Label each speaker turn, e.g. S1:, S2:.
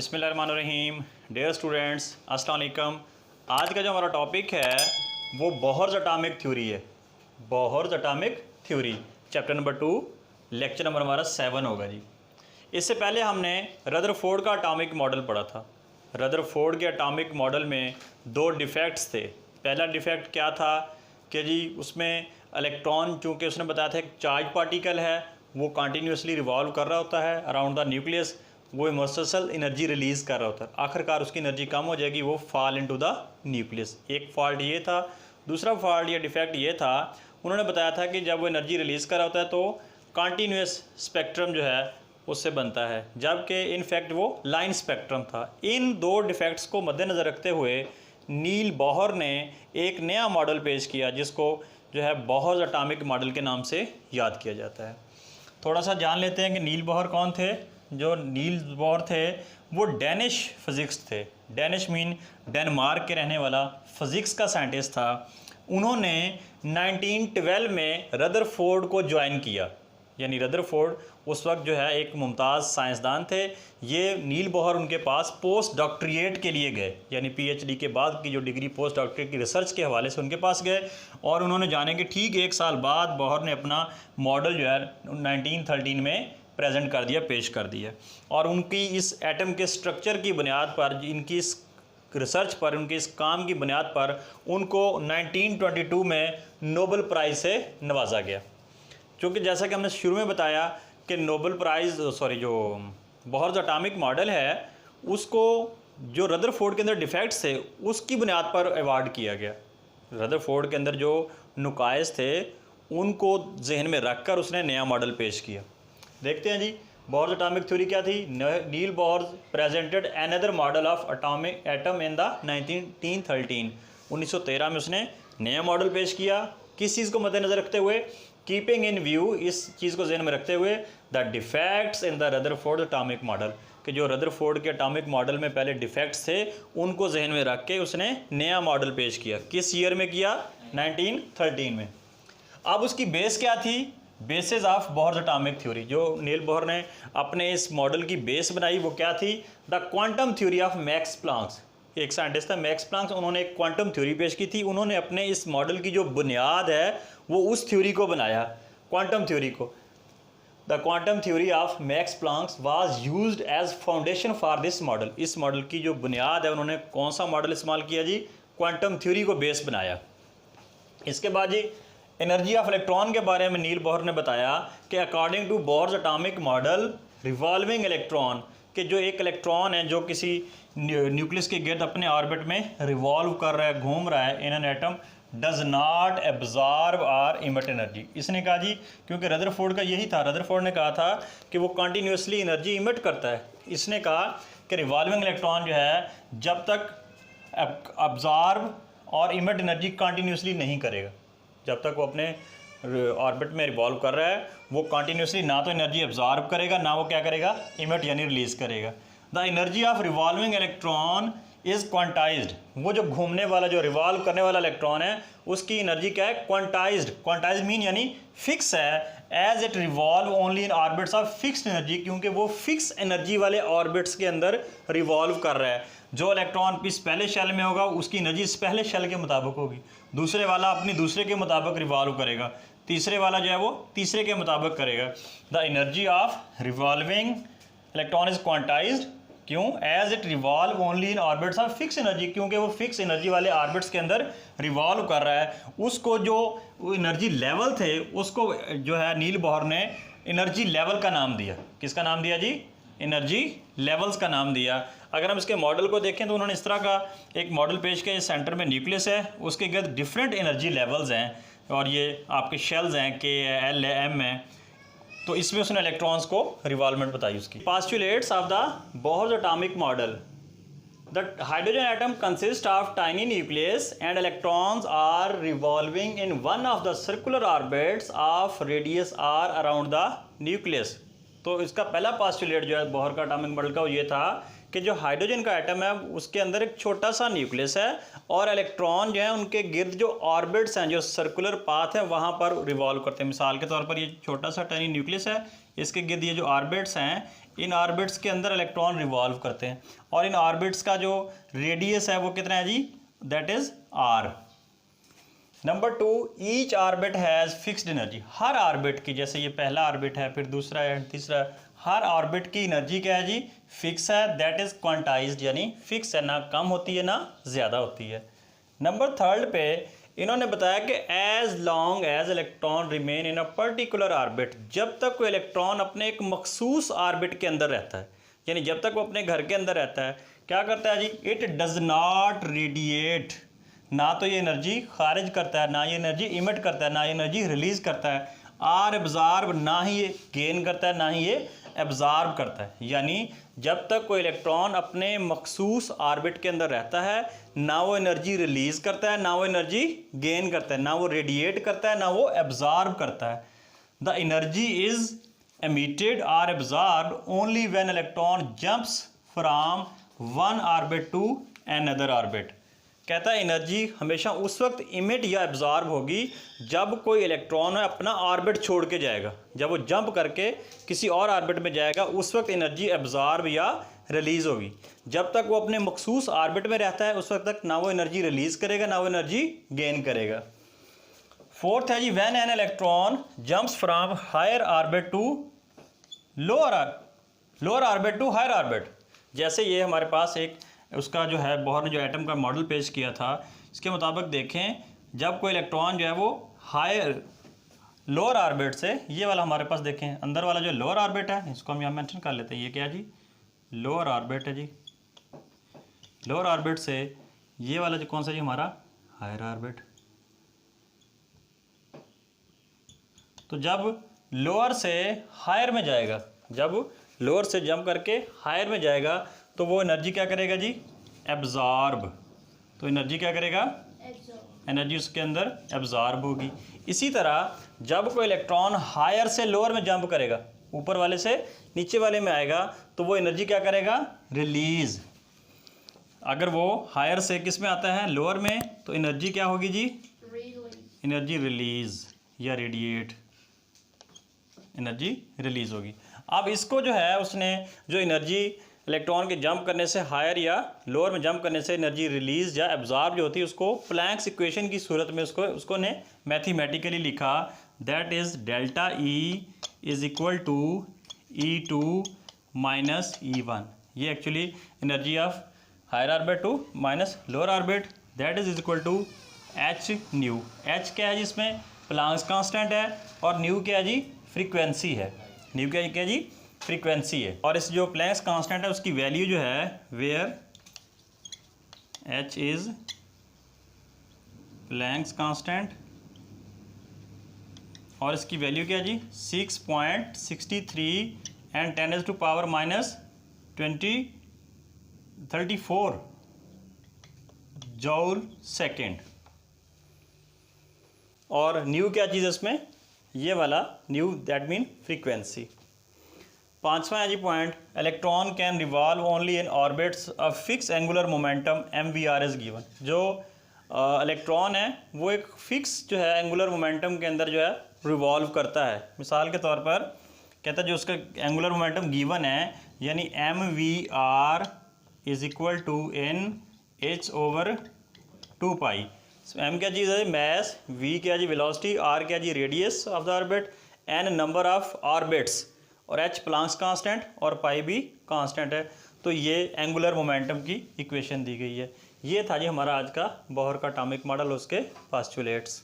S1: बिस्मिल्लाहिर्रहमानिर्रहीम। Dear students, अस्सलाम वालेकुम। आज का जो हमारा टॉपिक है वो बोहर्स एटॉमिक थ्योरी है। Bohr's atomic theory chapter number 2, lecture number हमारा 7 होगा जी। इससे पहले हमने रदरफोर्ड का एटॉमिक मॉडल पढ़ा था। रदरफोर्ड के एटॉमिक मॉडल में दो डिफेक्ट्स थे। पहला डिफेक्ट क्या था कि जी उसमें इलेक्ट्रॉन, चूँकि उसने बताया था एक चार्ज पार्टिकल है, वो कंटिन्यूसली रिवॉल्व कर रहा होता है अराउंड द न्यूक्लियस, वो मसलसल एनर्जी रिलीज़ कर रहा होता है। आखिरकार उसकी एनर्जी कम हो जाएगी, वो फॉल इनटू द न्यूक्लियस। एक फॉल्ट ये था। दूसरा फॉल्ट या डिफेक्ट ये था, उन्होंने बताया था कि जब वो एनर्जी रिलीज़ कर रहा होता है तो कंटिन्यूस स्पेक्ट्रम जो है उससे बनता है, जबकि इनफैक्ट वो लाइन स्पेक्ट्रम था। इन दो डिफेक्ट्स को मद्देनज़र रखते हुए नील बोहर ने एक नया मॉडल पेश किया जिसको जो है बोहर्स एटॉमिक मॉडल के नाम से याद किया जाता है। थोड़ा सा जान लेते हैं कि नील बोहर कौन थे। जो नील बोहर थे वो डेनिश फिज़िक्स थे। डेनिश मीन डेनमार्क के रहने वाला फिज़िक्स का साइंटिस्ट था। उन्होंने 1912 में रदरफोर्ड को ज्वाइन किया, यानी रदरफोर्ड उस वक्त जो है एक मुमताज़ साइंसदान थे। ये नील बोहर उनके पास पोस्ट डॉक्टरेट के लिए गए, यानी पीएचडी के बाद की जो डिग्री पोस्ट डॉक्टरेट की रिसर्च के हवाले से उनके पास गए, और उन्होंने जाने के ठीक एक साल बाद बोहर ने अपना मॉडल जो है 1913 में प्रेजेंट कर दिया, पेश कर दिया। और उनकी इस एटम के स्ट्रक्चर की बुनियाद पर, इनकी इस रिसर्च पर, उनके इस काम की बुनियाद पर उनको 1922 में नोबेल प्राइज़ से नवाजा गया। क्योंकि जैसा कि हमने शुरू में बताया कि नोबेल प्राइज़ जो बोहर्स एटॉमिक मॉडल है उसको जो रदरफोर्ड के अंदर डिफेक्ट्स थे उसकी बुनियाद पर अवार्ड किया गया। रदरफोर्ड के अंदर जो नुकाइस थे उनको जहन में रख कर उसने नया मॉडल पेश किया। देखते हैं जी बोहर्स एटॉमिक थ्योरी क्या थी। Niels Bohr presented another model of atomic atom in the 1913। 1913 में उसने नया मॉडल पेश किया। किस चीज़ को मद्देनज़र रखते हुए? कीपिंग इन व्यू, इस चीज़ को जहन में रखते हुए the defects in the Rutherford atomic model, कि जो रदरफोर्ड के एटॉमिक मॉडल में पहले डिफेक्ट्स थे उनको जहन में रख के उसने नया मॉडल पेश किया। किस ईयर में किया? 1913 में। अब उसकी बेस क्या थी? Basis of Bohr's atomic theory. जो नील बोहर ने अपने इस मॉडल की बेस बनाई वो क्या थी? The quantum theory of Max Planck's. एक साइंटिस्ट था मैक्स प्लांक्स, उन्होंने एक क्वांटम थ्योरी पेश की थी। उन्होंने अपने इस मॉडल की जो बुनियाद है वो उस थ्योरी को बनाया, क्वांटम थ्योरी को। The quantum theory of Max Planck's was used as foundation for this model. इस मॉडल की जो बुनियाद है उन्होंने कौन सा मॉडल इस्तेमाल किया जी? क्वांटम थ्योरी को बेस बनाया। इसके बाद जी एनर्जी ऑफ इलेक्ट्रॉन के बारे में नील बोहर ने बताया कि according to Bohr's atomic model revolving electron, कि जो एक इलेक्ट्रॉन है जो किसी न्यूक्लियस के गिर्द अपने ऑर्बिट में रिवॉल्व कर रहा है, घूम रहा है in an atom, does not absorb और इमिट एनर्जी। इसने कहा जी, क्योंकि रदरफोर्ड का यही था, रदरफोर्ड ने कहा था कि वो कंटिन्यूसली एनर्जी इमिट करता है। इसने कहा कि रिवॉल्विंग इलेक्ट्रॉन जो है जब तक अब्जॉर्ब और इमिट एनर्जी कंटिन्यूसली नहीं करेगा, जब तक वो अपने ऑर्बिट में रिवॉल्व कर रहा है वो कंटिन्यूसली ना तो एनर्जी एब्जॉर्ब करेगा, ना वो क्या करेगा? इमिट यानी रिलीज़ करेगा। The energy of revolving electron is quantized. वो जो घूमने वाला, जो रिवॉल्व करने वाला इलेक्ट्रॉन है उसकी एनर्जी क्या है? क्वांटाइज्ड। क्वांटाइज्ड मीन यानी फिक्स है, as it revolve only in orbits of fixed energy, क्योंकि वो फिक्स एनर्जी वाले ऑर्बिट्स के अंदर रिवॉल्व कर रहा है। जो इलेक्ट्रॉन इस पहले शेल में होगा उसकी एनर्जी इस पहले शेल के मुताबिक होगी, दूसरे वाला अपनी दूसरे के मुताबिक रिवॉल्व करेगा, तीसरे वाला जो है वो तीसरे के मुताबिक करेगा। The energy of revolving electron is quantized, क्यों? As it revolve only in orbits of fix energy, क्योंकि वो फिक्स एनर्जी वाले ऑर्बिट्स के अंदर रिवॉल्व कर रहा है। उसको जो एनर्जी लेवल थे उसको जो है नील बोहर ने एनर्जी लेवल का नाम दिया। किसका नाम दिया जी? एनर्जी लेवल्स का नाम दिया। अगर हम इसके मॉडल को देखें तो उन्होंने इस तरह का एक मॉडल पेश किया। सेंटर में न्यूक्लियस है, उसके गिर्द डिफरेंट एनर्जी लेवल्स हैं और ये आपके शेल्स हैं, के एल एम है। तो इसमें उसने इलेक्ट्रॉन्स को रिवॉल्वमेंट बताई उसकी। Postulates of the Bohr's atomic model. The hydrogen atom consist of tiny nucleus and electrons are revolving in one of the circular orbits of radius R around the nucleus. तो इसका पहला postulate जो है Bohr का atomic model का वो ये था कि जो हाइड्रोजन का एटम है उसके अंदर एक छोटा सा न्यूक्लियस है और इलेक्ट्रॉन जो है उनके गिर्द जो ऑर्बिट्स हैं, जो सर्कुलर पाथ है वहाँ पर रिवॉल्व करते हैं। मिसाल के तौर पर ये छोटा सा टाइनी न्यूक्लियस है, इसके गिर्द ये जो ऑर्बिट्स हैं इन ऑर्बिट्स के अंदर इलेक्ट्रॉन रिवॉल्व करते हैं और इन ऑर्बिट्स का जो रेडियस है वो कितना है जी, that is R. Number 2, each orbit has fixed energy. हर ऑर्बिट की, जैसे ये पहला ऑर्बिट है, फिर दूसरा है, तीसरा है, हर ऑर्बिट की एनर्जी क्या है जी, फिक्स है, दैट इज क्वांटाइज्ड, यानी फिक्स है, ना कम होती है ना ज़्यादा होती है। नंबर 3 पे इन्होंने बताया कि as long as electron remain in a particular orbit, जब तक कोई इलेक्ट्रॉन अपने एक मखसूस ऑर्बिट के अंदर रहता है, यानी जब तक वो अपने घर के अंदर रहता है, क्या करता है जी, इट डज नॉट रेडिएट, ना तो ये एनर्जी खारिज करता है, ना ये एनर्जी इमिट करता है, ना ये एनर्जी रिलीज करता है, आर एब्जॉर्ब, ना ही ये गेन करता है, ना ही ये एब्जॉर्ब करता है। यानी जब तक कोई इलेक्ट्रॉन अपने मखसूस ऑर्बिट के अंदर रहता है, ना वो एनर्जी रिलीज करता है, ना वो एनर्जी गेन करता है, ना वो रेडिएट करता है, ना वो एब्जॉर्ब करता है। The energy is emitted or absorbed only when electron jumps from one orbit to another orbit। कहता है एनर्जी हमेशा उस वक्त इमिट या एब्जॉर्ब होगी जब कोई इलेक्ट्रॉन अपना ऑर्बिट छोड़ के जाएगा, जब वो जंप करके किसी और ऑर्बिट में जाएगा, उस वक्त एनर्जी एब्जॉर्ब या रिलीज होगी। जब तक वो अपने मखसूस ऑर्बिट में रहता है उस वक्त तक ना वो एनर्जी रिलीज करेगा, ना वो एनर्जी गेन करेगा। 4th है जी, when an electron jumps from higher orbit to lower orbit to higher orbit. जैसे ये हमारे पास एक उसका जो है बोहर ने जो एटम का मॉडल पेश किया था, इसके मुताबिक देखें, जब कोई इलेक्ट्रॉन जो है वो हायर लोअर ऑर्बिट से, ये वाला हमारे पास देखें अंदर वाला जो लोअर ऑर्बिट है, इसको हम यहाँ मेंशन कर लेते हैं, ये क्या है जी, लोअर ऑर्बिट है जी। लोअर ऑर्बिट से ये वाला जो कौन सा जी हमारा हायर ऑर्बिट। तो जब लोअर से हायर में जाएगा, जब लोअर से जंप करके हायर में जाएगा, तो वो एनर्जी क्या करेगा जी, एब्जॉर्ब। तो एनर्जी क्या करेगा, एनर्जी उसके अंदर एब्जॉर्ब होगी। इसी तरह जब कोई इलेक्ट्रॉन हायर से लोअर में जंप करेगा, ऊपर वाले से नीचे वाले में आएगा, तो वो एनर्जी क्या करेगा, रिलीज। अगर वो हायर से किस में आता है, लोअर में, तो एनर्जी क्या होगी जी, एनर्जी रिलीज या रेडिएट, एनर्जी रिलीज होगी। अब इसको जो है उसने जो एनर्जी इलेक्ट्रॉन के जंप करने से हायर या लोअर में जंप करने से एनर्जी रिलीज या एब्जॉर्ब जो होती है, उसको प्लैंक्स इक्वेशन की सूरत में उसको ने मैथमेटिकली लिखा, that is delta E is equal to E2 minus E1। ये actually energy of higher orbit to minus lower orbit, that is equal to h nu. H क्या है जी, इसमें प्लैंक्स कांस्टेंट है, और न्यू क्या है जी, फ्रीक्वेंसी है। न्यू क्या है जी, फ्रीक्वेंसी है। और इस जो प्लैंक्स कांस्टेंट है उसकी वैल्यू जो है, where h is Planck's constant, और इसकी वैल्यू क्या है जी, 6.63 एंड 10⁻⁻34 जूल सेकेंड। और न्यू क्या चीज़ है इसमें, ये वाला न्यू, दैट मीन फ्रीक्वेंसी। 5वां है जी point, electron can revolve only in orbits of fix angular momentum MVR is given. जो इलेक्ट्रॉन है वो एक फिक्स जो है एंगुलर मोमेंटम के अंदर जो है रिवॉल्व करता है। मिसाल के तौर पर कहता है जो उसका एंगुलर मोमेंटम गिवन है, यानी MVR is equal to NH/2π। M क्या चीज़ है, मैस, वी क्या जी वेलोसिटी, आर क्या जी radius of the orbit, n number of orbits, और एच प्लैंक्स कांस्टेंट, और पाई भी कांस्टेंट है। तो ये एंगुलर मोमेंटम की इक्वेशन दी गई है। ये था जी हमारा आज का बोहर का एटॉमिक मॉडल, उसके पोस्टुलेट्स।